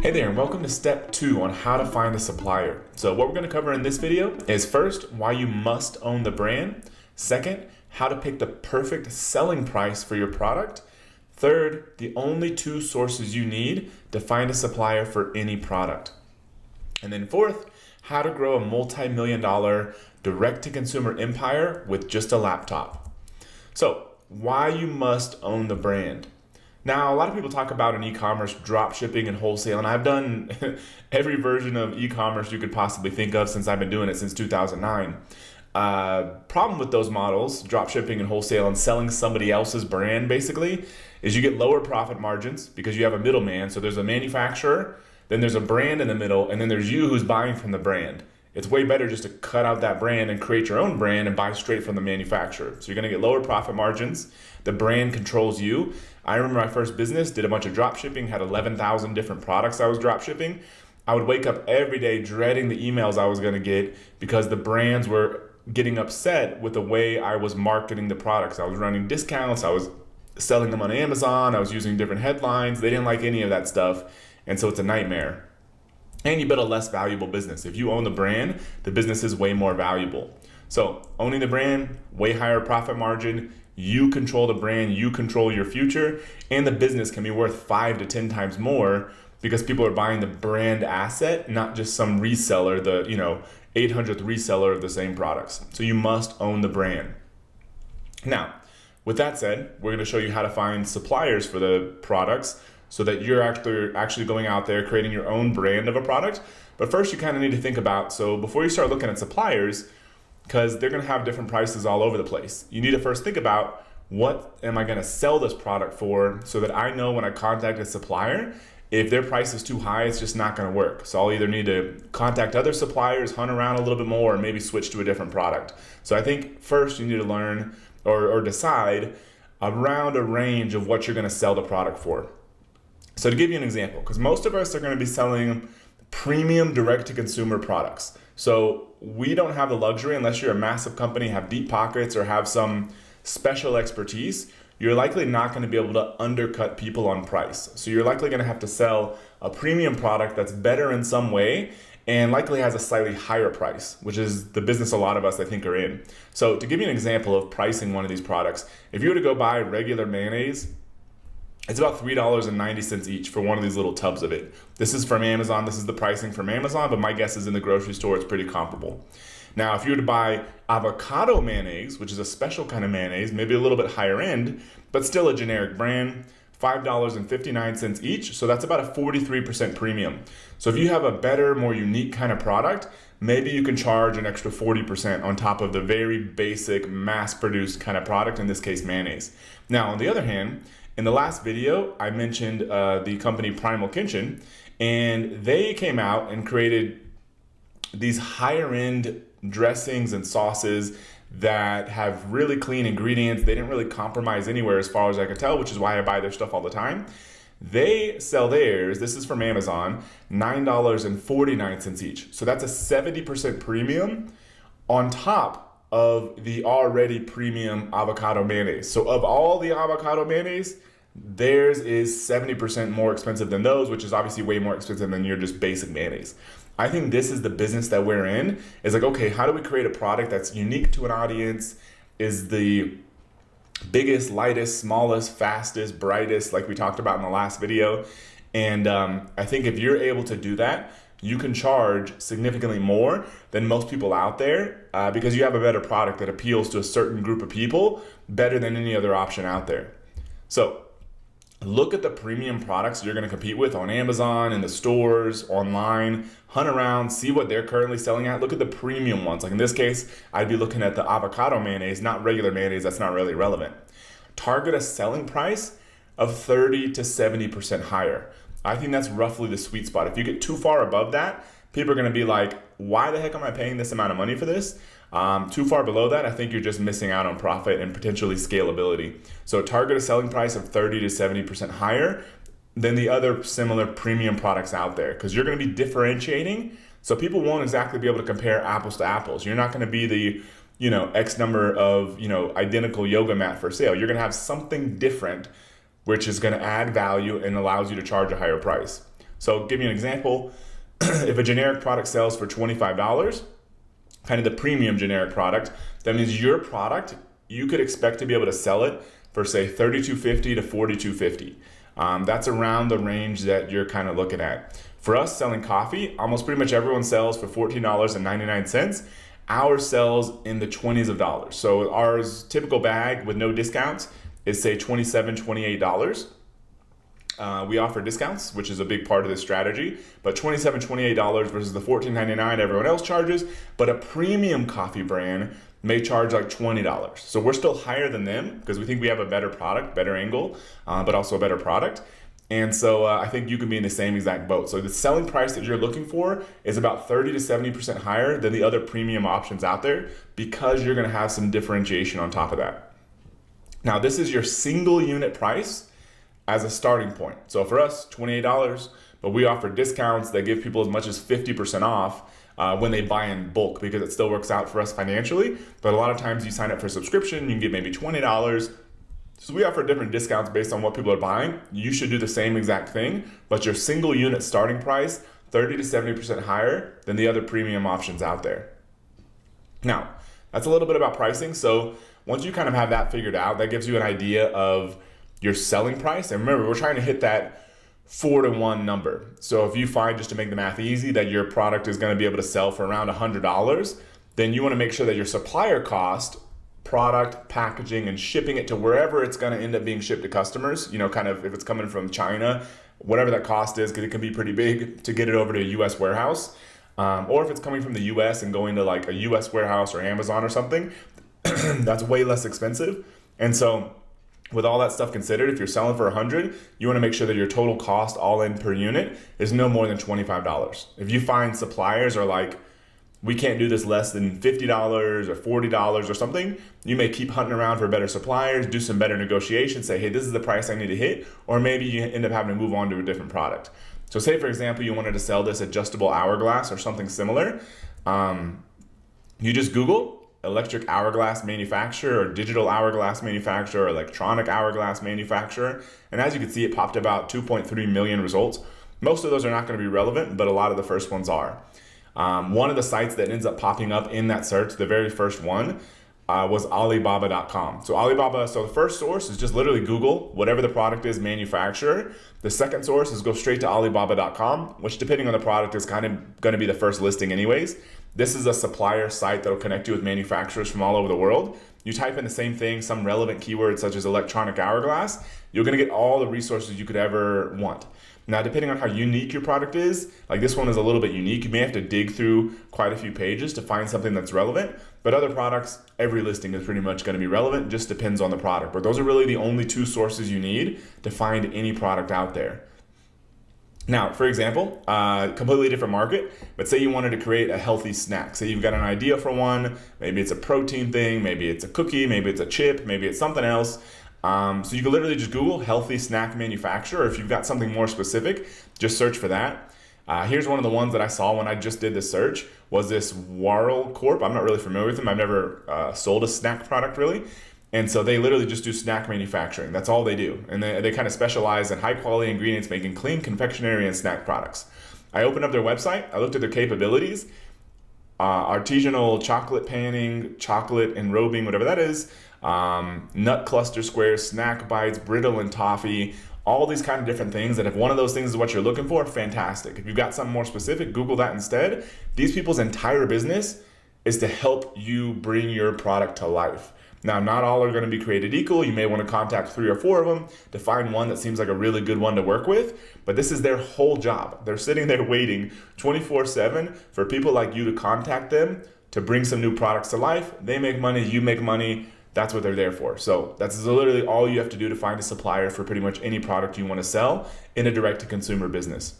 Hey there, and welcome to step 2 on how to find a supplier. So what we're going to cover in this video is first, why you must own the brand. Second, how to pick the perfect selling price for your product. Third, the only 2 sources you need to find a supplier for any product. And then fourth, how to grow a multi-million-dollar direct-to-consumer empire with just a laptop. So why you must own the brand. Now, a lot of people talk about in e-commerce drop shipping and wholesale, and I've done every version of e-commerce you could possibly think of since I've been doing it since 2009. Problem with those models, drop shipping and wholesale and selling somebody else's brand basically, is you get lower profit margins because you have a middleman. So there's a manufacturer, then there's a brand in the middle, and then there's you who's buying from the brand. It's way better just to cut out that brand and create your own brand and buy straight from the manufacturer. So you're gonna get lower profit margins. The brand controls you. I remember my first business, did a bunch of drop shipping, had 11,000 different products I was drop shipping. I would wake up every day dreading the emails I was gonna get because the brands were getting upset with the way I was marketing the products. I was running discounts, I was selling them on Amazon, I was using different headlines. They didn't like any of that stuff. And so it's a nightmare. And you build a less valuable business. If you own the brand, the business is way more valuable. So owning the brand, way higher profit margin, you control the brand, you control your future, and the business can be worth 5 to 10 times more because people are buying the brand asset, not just some reseller, the 800th reseller of the same products. So you must own the brand. Now, with that said, we're going to show you how to find suppliers for the products so that you're actually going out there creating your own brand of a product. But first you kind of need to think about, so before you start looking at suppliers, because they're going to have different prices all over the place, you need to first think about, what am I going to sell this product for so that I know when I contact a supplier, if their price is too high, it's just not going to work. So I'll either need to contact other suppliers, hunt around a little bit more, or maybe switch to a different product. So I think first you need to learn or decide around a range of what you're going to sell the product for. So to give you an example, because most of us are going to be selling premium direct-to-consumer products. So we don't have the luxury, unless you're a massive company, have deep pockets, or have some special expertise, you're likely not going to be able to undercut people on price. So you're likely going to have to sell a premium product that's better in some way and likely has a slightly higher price, which is the business a lot of us, I think, are in. So to give you an example of pricing one of these products, if you were to go buy regular mayonnaise, it's about $3.90 each for one of these little tubs of it. This is from Amazon. This is the pricing from Amazon, but my guess is in the grocery store, it's pretty comparable. Now, if you were to buy avocado mayonnaise, which is a special kind of mayonnaise, maybe a little bit higher end, but still a generic brand, $5.59 each. So that's about a 43% premium. So if you have a better, more unique kind of product, maybe you can charge an extra 40% on top of the very basic mass-produced kind of product, in this case, mayonnaise. Now, on the other hand, in the last video, I mentioned the company Primal Kitchen, and they came out and created these higher end dressings and sauces that have really clean ingredients. They didn't really compromise anywhere as far as I could tell, which is why I buy their stuff all the time. They sell theirs, this is from Amazon, $9.49 each. So that's a 70% premium on top of the already premium avocado mayonnaise. So of all the avocado mayonnaise, theirs is 70% more expensive than those, which is obviously way more expensive than your just basic mayonnaise. I think this is the business that we're in. Is like, okay, how do we create a product that's unique to an audience, is the biggest, lightest, smallest, fastest, brightest, like we talked about in the last video. And I think if you're able to do that, you can charge significantly more than most people out there because you have a better product that appeals to a certain group of people better than any other option out there. So look at the premium products you're going to compete with on Amazon, in the stores, online, hunt around, see what they're currently selling at. Look at the premium ones. Like in this case, I'd be looking at the avocado mayonnaise, not regular mayonnaise. That's not really relevant. Target a selling price of 30 to 70% higher. I think that's roughly the sweet spot. If you get too far above that, people are going to be like, why the heck am I paying this amount of money for this? Too far below that, I think you're just missing out on profit and potentially scalability. So target a selling price of 30 to 70% higher than the other similar premium products out there, because you're going to be differentiating. So people won't exactly be able to compare apples to apples. You're not going to be the, X number of, identical yoga mat for sale. You're going to have something different which is going to add value and allows you to charge a higher price. So I'll give you an example. If a generic product sells for $25, kind of the premium generic product, that means your product, you could expect to be able to sell it for say $32.50 to $42.50. That's around the range that you're kind of looking at. For us selling coffee, almost pretty much everyone sells for $14.99. Ours sells in the 20s of dollars. So ours typical bag with no discounts is say $27, $28. We offer discounts, which is a big part of this strategy, but $27, $28 versus the $14.99 everyone else charges. But a premium coffee brand may charge like $20. So we're still higher than them because we think we have a better product, better angle, but also a better product. And so I think you can be in the same exact boat. So the selling price that you're looking for is about 30 to 70% higher than the other premium options out there because you're going to have some differentiation on top of that. Now, this is your single unit price as a starting point. So for us, $28, but we offer discounts that give people as much as 50% off when they buy in bulk because it still works out for us financially. But a lot of times you sign up for a subscription, you can get maybe $20. So we offer different discounts based on what people are buying. You should do the same exact thing, but your single unit starting price, 30 to 70% higher than the other premium options out there. Now, that's a little bit about pricing. So once you kind of have that figured out, that gives you an idea of your selling price. And remember, we're trying to hit that 4-to-1 number. So if you find, just to make the math easy, that your product is going to be able to sell for around $100, then you want to make sure that your supplier cost, product, packaging, and shipping it to wherever it's going to end up being shipped to customers, kind of if it's coming from China, whatever that cost is, because it can be pretty big to get it over to a US warehouse. Or if it's coming from the US and going to like a US warehouse or Amazon or something, that's way less expensive. And so with all that stuff considered, if you're selling for 100, you want to make sure that your total cost all in per unit is no more than $25. If you find suppliers are like, we can't do this less than $50 or $40 or something, you may keep hunting around for better suppliers, do some better negotiations, say, hey, this is the price I need to hit, or maybe you end up having to move on to a different product. So say, for example, you wanted to sell this adjustable hourglass or something similar. You just Google electric hourglass manufacturer or digital hourglass manufacturer or electronic hourglass manufacturer. And as you can see, it popped about 2.3 million results. Most of those are not going to be relevant, but a lot of the first ones are. One of the sites that ends up popping up in that search, the very first one, was Alibaba.com. So the first source is just literally Google whatever the product is, manufacturer. The second source is go straight to Alibaba.com, which depending on the product is kind of going to be the first listing anyways. This is a supplier site that will connect you with manufacturers from all over the world. You type in the same thing, some relevant keywords such as electronic hourglass, you're going to get all the resources you could ever want. Now, depending on how unique your product is, like this one is a little bit unique. You may have to dig through quite a few pages to find something that's relevant, but other products, every listing is pretty much going to be relevant, just depends on the product. But those are really the only two sources you need to find any product out there. Now, for example, completely different market, but say you wanted to create a healthy snack. Say you've got an idea for one, maybe it's a protein thing, maybe it's a cookie, maybe it's a chip, maybe it's something else. So you can literally just Google healthy snack manufacturer, or if you've got something more specific, just search for that. Here's one of the ones that I saw when I just did the search, was this Warl Corp. I'm not really familiar with them. I've never sold a snack product really. And so they literally just do snack manufacturing. That's all they do. And they kind of specialize in high quality ingredients, making clean confectionery and snack products. I opened up their website. I looked at their capabilities. Artisanal chocolate panning, chocolate enrobing, whatever that is, nut cluster squares, snack bites, brittle and toffee, all these kind of different things. And if one of those things is what you're looking for, fantastic. If you've got something more specific, Google that instead. These people's entire business is to help you bring your product to life. Now, not all are going to be created equal. You may want to contact 3 or 4 of them to find one that seems like a really good one to work with. But this is their whole job. They're sitting there waiting 24/7 for people like you to contact them to bring some new products to life. They make money, you make money. That's what they're there for. So that's literally all you have to do to find a supplier for pretty much any product you want to sell in a direct-to-consumer business.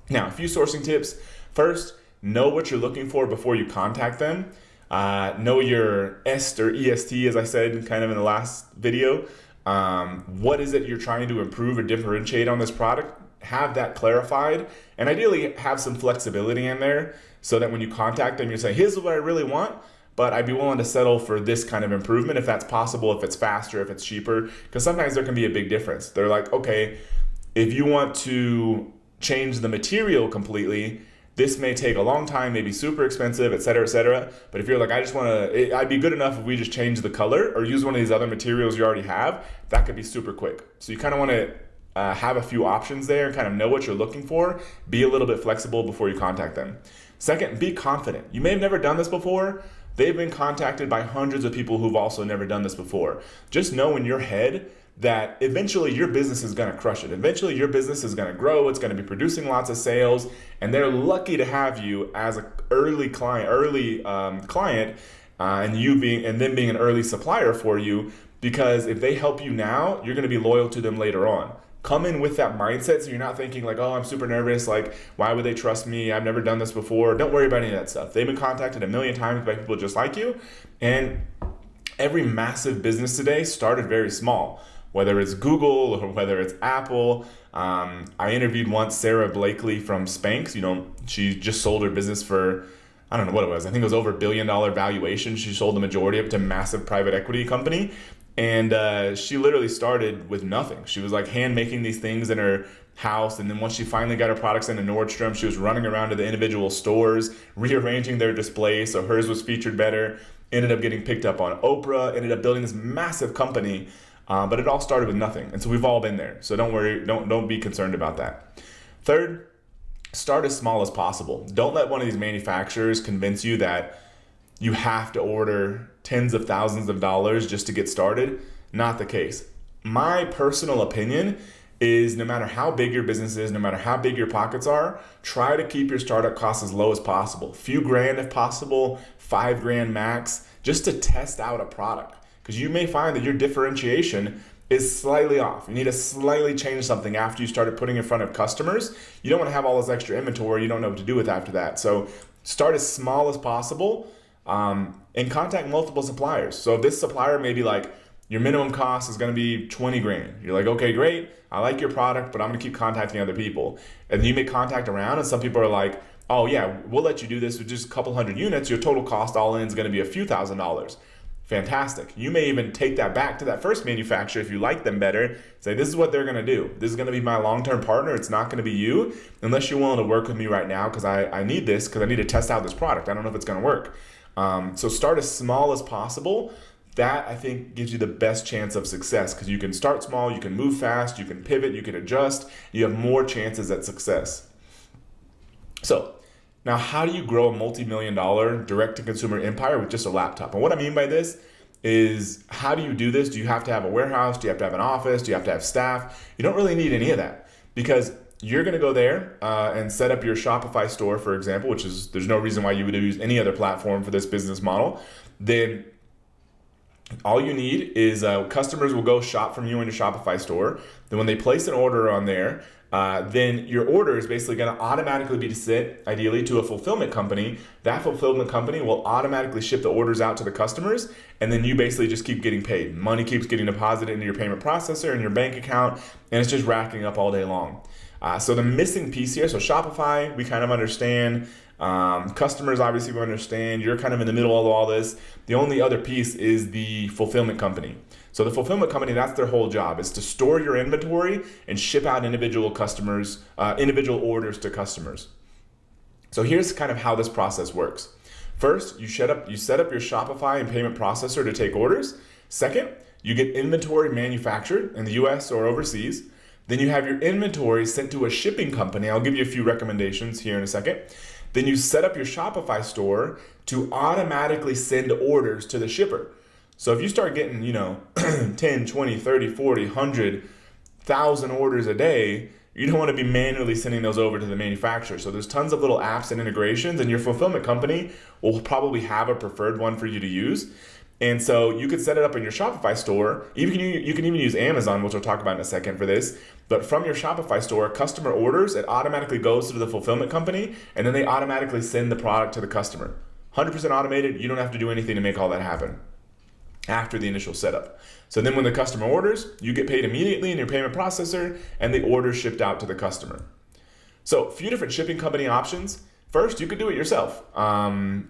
Now, a few sourcing tips. First, know what you're looking for before you contact them. Know your EST or EST, as I said kind of in the last video. What is it you're trying to improve or differentiate on this product? Have that clarified, and ideally have some flexibility in there so that when you contact them, you say, here's what I really want, but I'd be willing to settle for this kind of improvement if that's possible, if it's faster, if it's cheaper, because sometimes there can be a big difference. They're like, okay, if you want to change the material completely, this may take a long time, maybe super expensive, et cetera, et cetera. But if you're like, I just want to, I'd be good enough if we just change the color or use one of these other materials you already have, that could be super quick. So you kind of want to have a few options there and kind of know what you're looking for. Be a little bit flexible before you contact them. Second, be confident. You may have never done this before. They've been contacted by hundreds of people who've also never done this before. Just know in your head that eventually your business is going to crush it. Eventually your business is going to grow. It's going to be producing lots of sales, and they're lucky to have you as an early client, and them being an early supplier for you, because if they help you now, you're going to be loyal to them later on. Come in with that mindset so you're not thinking like, oh, I'm super nervous. Like, why would they trust me? I've never done this before. Don't worry about any of that stuff. They've been contacted a million times by people just like you, and every massive business today started very small. Whether it's Google or whether it's Apple. I interviewed once Sarah Blakely from Spanx. She just sold her business for, I don't know what it was. I think it was over $1 billion valuation. She sold the majority of it to a massive private equity company. And she literally started with nothing. She was like hand making these things in her house. And then once she finally got her products into Nordstrom, she was running around to the individual stores, rearranging their displays so hers was featured better. Ended up getting picked up on Oprah, ended up building this massive company. But it all started with nothing. And so we've all been there. So don't worry, don't be concerned about that. Third, start as small as possible. Don't let one of these manufacturers convince you that you have to order tens of thousands of dollars just to get started. Not the case. My personal opinion is no matter how big your business is, no matter how big your pockets are, try to keep your startup costs as low as possible. Few grand if possible, $5,000 max, just to test out a product. Because you may find that your differentiation is slightly off. You need to slightly change something after you started putting in front of customers. You don't want to have all this extra inventory you don't know what to do with after that. So start as small as possible and contact multiple suppliers. So if this supplier may be like, your minimum cost is going to be 20 grand. You're like, okay, great. I like your product, but I'm going to keep contacting other people. And you may contact around, and some people are like, oh yeah, we'll let you do this with just a couple hundred units. Your total cost all in is going to be a few $1,000s. Fantastic. You may even take that back to that first manufacturer if you like them better. Say, this is what they're going to do. This is going to be my long-term partner. It's not going to be you unless you're willing to work with me right now because I need this, because I need to test out this product. I don't know if it's going to work. So start as small as possible. That, I think, gives you the best chance of success because you can start small, you can move fast, you can pivot, you can adjust. You have more chances at success. So now, how do you grow a multi-million-dollar direct-to-consumer empire with just a laptop? And what I mean by this is, how do you do this? Do you have to have a warehouse? Do you have to have an office? Do you have to have staff? You don't really need any of that because you're going to go there and set up your Shopify store, for example, which is, there's no reason why you would use any other platform for this business model. Then all you need is customers will go shop from you in your Shopify store. Then when they place an order on there, then your order is basically going to automatically be sent, ideally, to a fulfillment company. That fulfillment company will automatically ship the orders out to the customers, and then you basically just keep getting paid. Money keeps getting deposited into your payment processor and your bank account, and it's just racking up all day long. So the missing piece here, so Shopify, we kind of understand. Customers, obviously, we understand. You're kind of in the middle of all this. The only other piece is the fulfillment company. So the fulfillment company, that's their whole job, is to store your inventory and ship out individual orders to customers. So here's kind of how this process works. First, you set up your Shopify and payment processor to take orders. Second, you get inventory manufactured in the US or overseas. Then you have your inventory sent to a shipping company. I'll give you a few recommendations here in a second. Then you set up your Shopify store to automatically send orders to the shipper. So if you start getting, 10, 20, 30, 40, 100, 1,000 orders a day, you don't want to be manually sending those over to the manufacturer. So there's tons of little apps and integrations, and your fulfillment company will probably have a preferred one for you to use. And so you could set it up in your Shopify store. You can even use Amazon, which we'll talk about in a second for this. But from your Shopify store, customer orders, it automatically goes to the fulfillment company, and then they automatically send the product to the customer. 100% automated. You don't have to do anything to make all that happen after the initial setup. So then when the customer orders, you get paid immediately in your payment processor, and the order shipped out to the customer. So a few different shipping company options. First, you could do it yourself.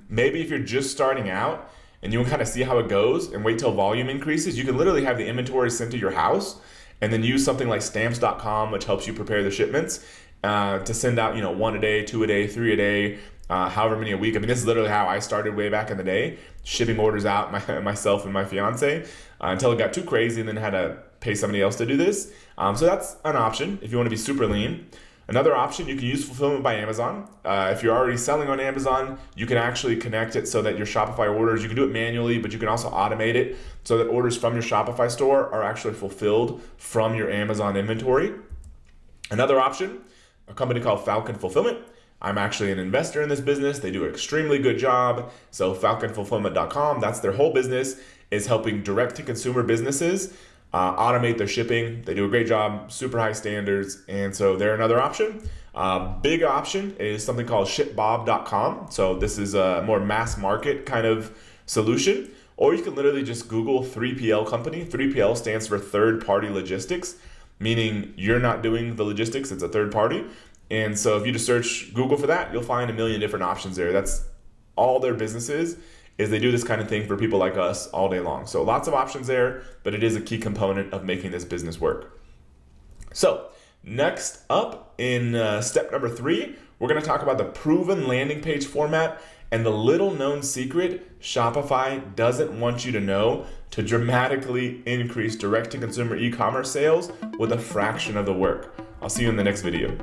Maybe if you're just starting out, and you can kind of see how it goes and wait till volume increases, you can literally have the inventory sent to your house and then use something like Stamps.com, which helps you prepare the shipments. to send out, one a day, two a day, three a day, however many a week. I mean, this is literally how I started way back in the day, shipping orders out myself and my fiance until it got too crazy and then had to pay somebody else to do this. So that's an option if you want to be super lean. Another option, you can use fulfillment by Amazon. If you're already selling on Amazon, you can actually connect it so that your Shopify orders, you can do it manually, but you can also automate it so that orders from your Shopify store are actually fulfilled from your Amazon inventory. Another option, a company called Falcon Fulfillment. I'm actually an investor in this business. They do an extremely good job. So falconfulfillment.com, that's their whole business, is helping direct-to-consumer businesses automate their shipping. They do a great job, super high standards, and so they're another option. Big option is something called shipbob.com. So this is a more mass market kind of solution. Or you can literally just Google 3PL company. 3PL stands for third party logistics, meaning you're not doing the logistics, it's a third party. And so if you just search Google for that, you'll find a million different options there. That's all their business is they do this kind of thing for people like us all day long. So lots of options there, but it is a key component of making this business work. So next up in step number 3, we're going to talk about the proven landing page format and the little known secret Shopify doesn't want you to know to dramatically increase direct-to-consumer e-commerce sales with a fraction of the work. I'll see you in the next video.